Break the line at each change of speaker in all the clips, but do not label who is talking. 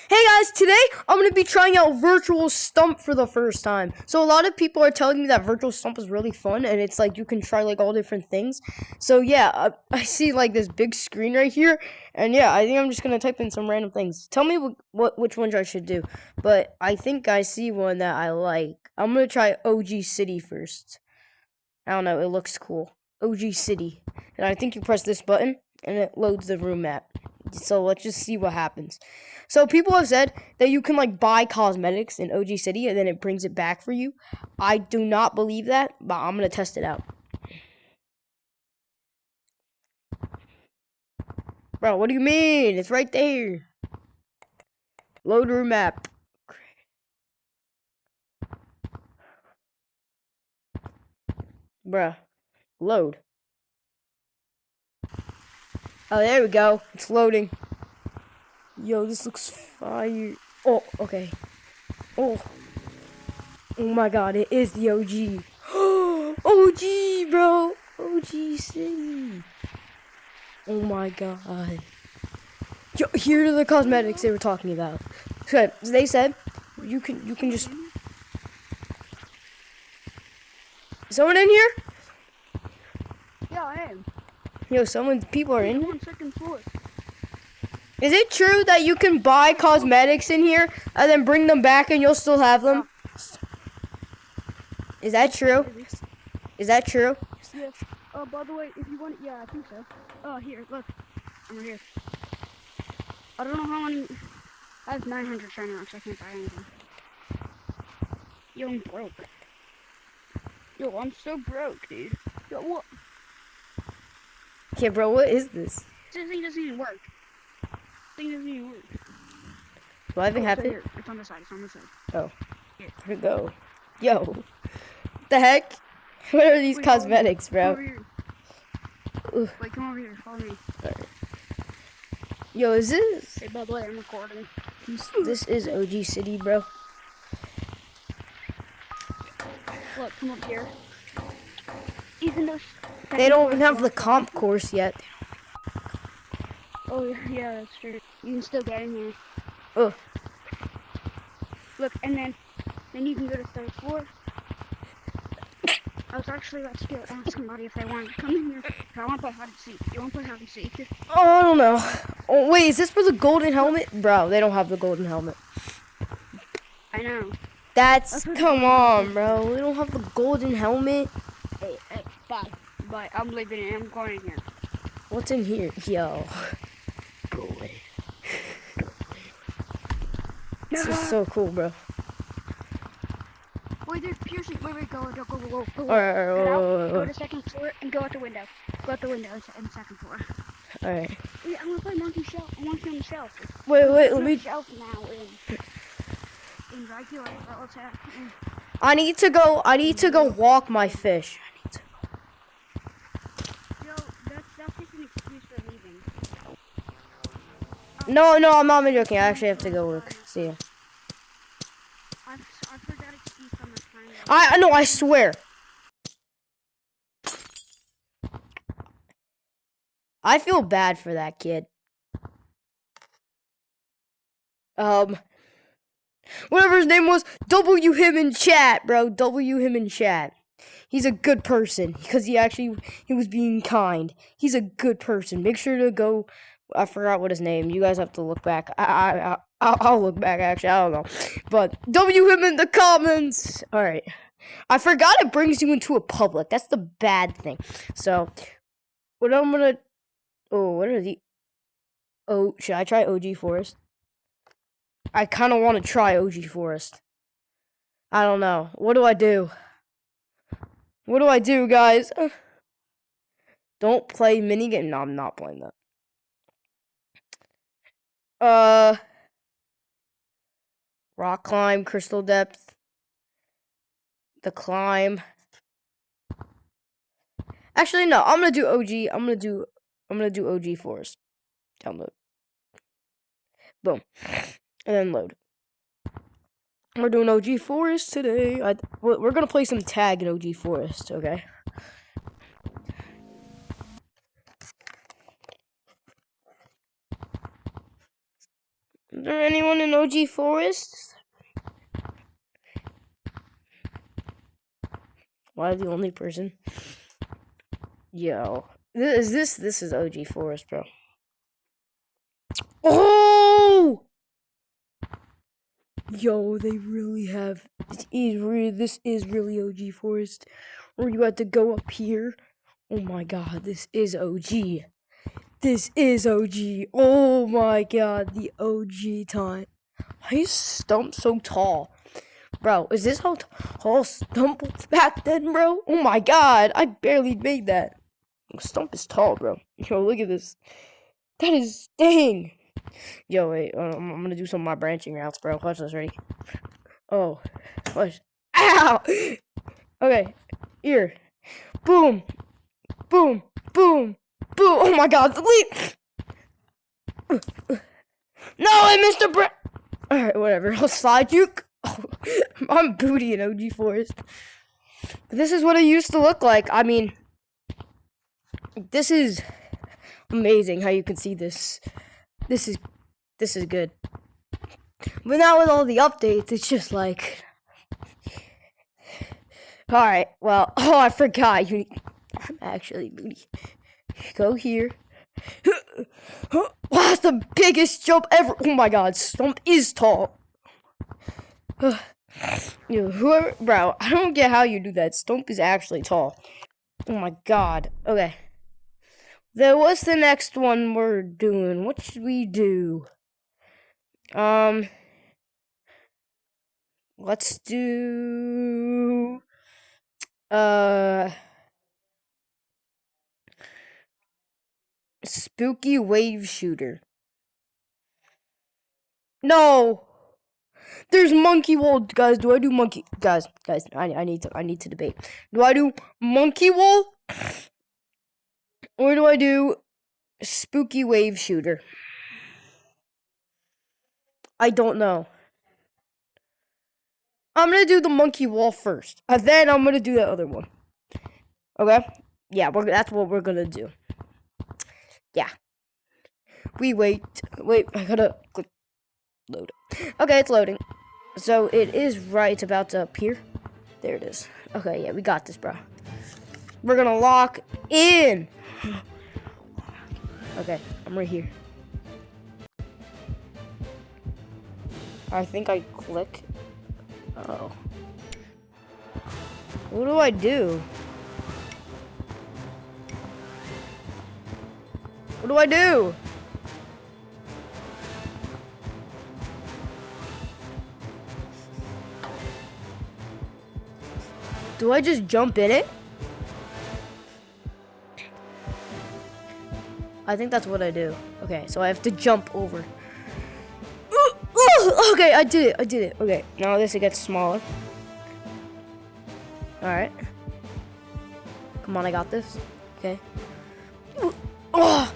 Hey guys, today I'm going to be trying out Virtual Stump for the first time. So a lot of people are telling me that Virtual Stump is really fun and it's like you can try like all different things. So yeah, I see like this big screen right here and yeah, I think I'm just going to type in some random things. Tell me which ones I should do. But I think I see one that I like. I'm going to try OG City first. I don't know, it looks cool. OG City. And I think you press this button and it loads the room map. So let's just see what happens. So people have said that you can like buy cosmetics in OG City and then it brings it back for you. I do not believe that, but I'm gonna test it out. Bro, what do you mean? It's right there. Load room map. Bruh. Load. Oh, there we go. It's loading. Yo, this looks fire. Oh, okay. Oh. Oh my god, it is the OG. OG, bro. OG City. Oh my god. Yo, here are the cosmetics they were talking about. So they said you can just. Someone in here?
Yeah, I am.
Yo, people are in
I'm
here.
on second floor.
Is it true that you can buy cosmetics in here and then bring them back and you'll still have them? Is that true? Is that true?
Yes. By the way, if you want, yeah, I think so. Here, look. I'm right here. I don't know how many. I have 900 shiny rocks. I can't buy anything. Yo, I'm broke. Yo, I'm so broke, dude. Yo, what?
Okay, bro, what is this?
This thing doesn't even work. This thing doesn't even work.
Do I even have it?
It's on the side. It's on the side.
Oh.
Here
we go. Yo. What the heck? What are these cosmetics, bro?
Wait, come over here. Follow me.
Right. Yo, is this?
Hey, by the way, I'm recording.
This is OG City, bro.
Look, come up here. Even though
they don't even have the comp course yet.
Oh, yeah, that's true. You can still get in here.
Oh.
Look, and then you can go to third floor. I was actually about to go ask somebody if they wanted to come in here. I want to play hide and seek. You want to play hide and seek?
Oh, I don't know. Oh, wait, is this for the golden helmet? Bro, they don't have the golden helmet.
I know.
That's come on, bro. They don't have the golden helmet.
Hey, bye. Bye. I'm leaving it. I'm going in here.
What's in here? Yo.
Go away.
This is so cool, bro.
Wait, there's piercing. Wait, go.
Alright,
go to second floor and go out the window. Go out the window in second floor.
Alright.
Wait, I'm gonna play monkey shelf. I want you on the shelf.
Wait, let me.
Shelf now in regular. Let's have.
I need to go walk my fish.
Yo, that's just an excuse for leaving.
No, I'm not even joking. I actually have to go work. See ya.
I've heard that excuse from my friend.
I know, I swear. I feel bad for that kid. Whatever his name was, W him in chat, bro. W him in chat. He's a good person because he was being kind. He's a good person. Make sure to go. I forgot what his name. You guys have to look back. I'll look back. Actually, I don't know. But W him in the comments. All right. I forgot it brings you into a public. That's the bad thing. So, what I'm gonna. Oh, what are the? Oh, should I try OG Forest? I kind of want to try OG Forest. I don't know. What do I do? What do I do, guys? Don't play minigame. No, I'm not playing that. Rock climb, crystal depth. The climb. Actually, no. I'm gonna do OG. I'm gonna do OG Forest. Download. Boom. And then load. We're doing OG Forest today. We're gonna play some tag in OG Forest, okay? Is there anyone in OG Forest? Why the only person? Yo. This is OG Forest, bro. Oh! Yo, they really have. This is really OG Forest. Where you had to go up here. Oh my god, this is OG. This is OG. Oh my god, the OG time. Why is Stump so tall? Bro, is this how tall Stump was back then, bro? Oh my god, I barely made that. Stump is tall, bro. Yo, look at this. That is, dang. Yo, wait, I'm gonna do some of my branching routes, bro. Watch this, ready? Oh, watch. Ow! Okay, here. Boom, boom, boom, boom. Oh my god, the leap! No, I missed a Alright, whatever. I'll slide juke. Oh, I'm booty in OG Forest. This is what it used to look like. I mean, this is amazing how you can see this. This is good. But now with all the updates, it's just like... Alright, well, oh, I forgot. I'm actually booty. Go here. Wow, that's the biggest jump ever. Oh my god, Stump is tall. Yo, whoever, bro, I don't get how you do that. Stump is actually tall. Oh my god. Okay. Then what's the next one we're doing? What should we do? Let's do spooky wave shooter. No. There's monkey wall, guys. Do I do monkey? Guys, I need to debate. Do I do monkey wall, or do I do spooky wave shooter? I don't know. I'm gonna do the monkey wall first, and then I'm gonna do the other one. Okay? Yeah, that's what we're gonna do. Yeah. Wait, I gotta click load. Okay, it's loading. So it is right about to appear. There it is. Okay, yeah, we got this, bro. We're gonna lock in. Okay, I'm right here. I think I click. Oh. What do I do? What do I do? Do I just jump in it? I think that's what I do. Okay, so I have to jump over. Okay, I did it. Okay, now this gets smaller. Alright. Come on, I got this. Okay. Oh!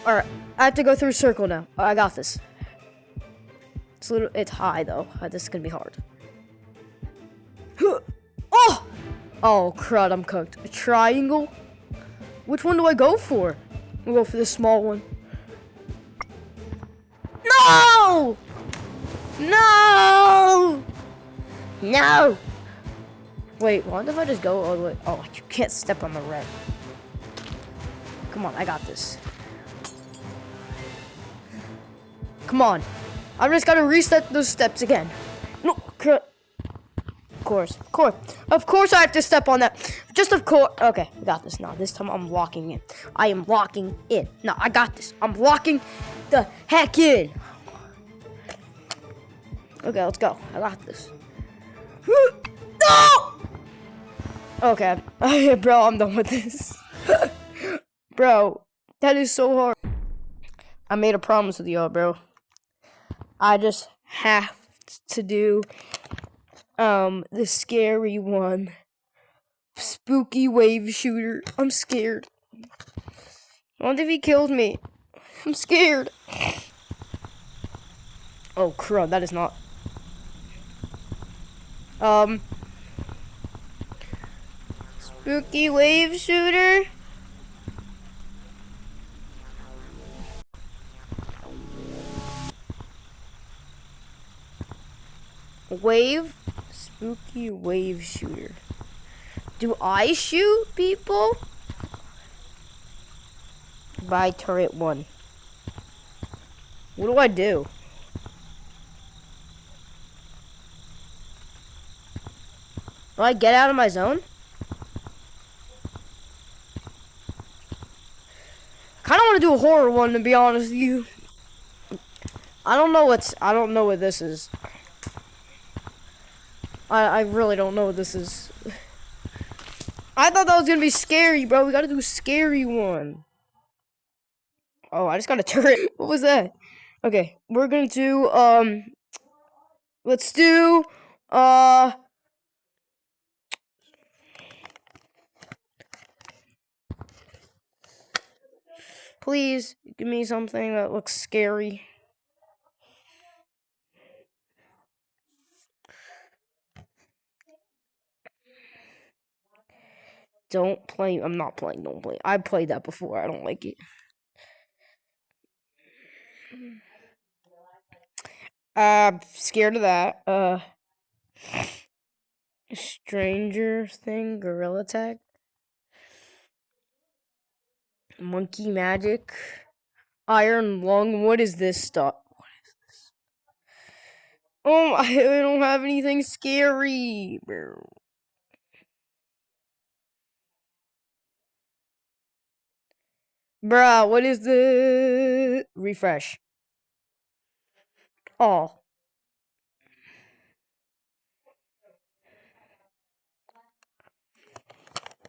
Alright, I have to go through a circle now. I got this. It's high though. This is gonna be hard. Oh! Oh, crud, I'm cooked. A triangle? Which one do I go for? I'll go for the small one. No! No! No! Wait, what if I just go all the way? Oh, you can't step on the red. Come on, I got this. Come on. I just gotta reset those steps again. No, crud. Of course I have to step on that. Just of course. Okay, I got this now. This time I'm locking in. I am locking in. No, I got this. I'm locking the heck in. Okay, let's go. I got this. No! Okay. Bro, I'm done with this. Bro, that is so hard. I made a promise with y'all, bro. I just have to do the scary one. Spooky wave shooter. I'm scared. What if he kills me? I'm scared. Oh crud, that is not. Spooky wave shooter. Wave. Spooky wave shooter. Do I shoot people? Buy turret 1. What do I do? Do I get out of my zone? Kind of want to do a horror one, to be honest with you. I don't know what this is. I really don't know what this is. I thought that was gonna be scary, bro. We gotta do a scary one. Oh, I just got a turret. What was that? Okay, we're gonna do, let's do, please give me something that looks scary. Don't play. I'm not playing. Don't play. I played that before. I don't like it. Scared of that. Stranger thing. Gorilla tag. Monkey magic. Iron lung. What is this stuff? What is this? Oh, I don't have anything scary, bro. Bruh, what is the refresh? Oh.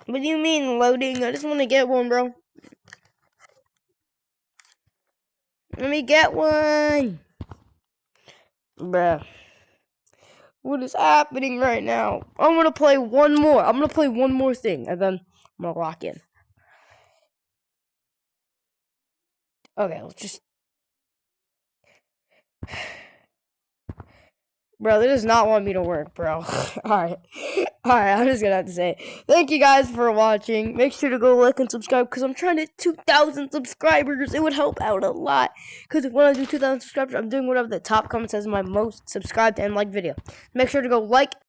What do you mean loading? I just want to get one, bro. Let me get one. Bruh. What is happening right now? I'm going to play one more. I'm going to play one more thing, and then I'm going to lock in. Okay, let's just... Bro, this does not want me to work, bro. Alright. Alright, I'm just gonna have to say thank you guys for watching. Make sure to go like and subscribe, because I'm trying to hit 2,000 subscribers. It would help out a lot. Because when I do 2,000 subscribers, I'm doing whatever the top comment says in my most subscribed and liked video. Make sure to go like,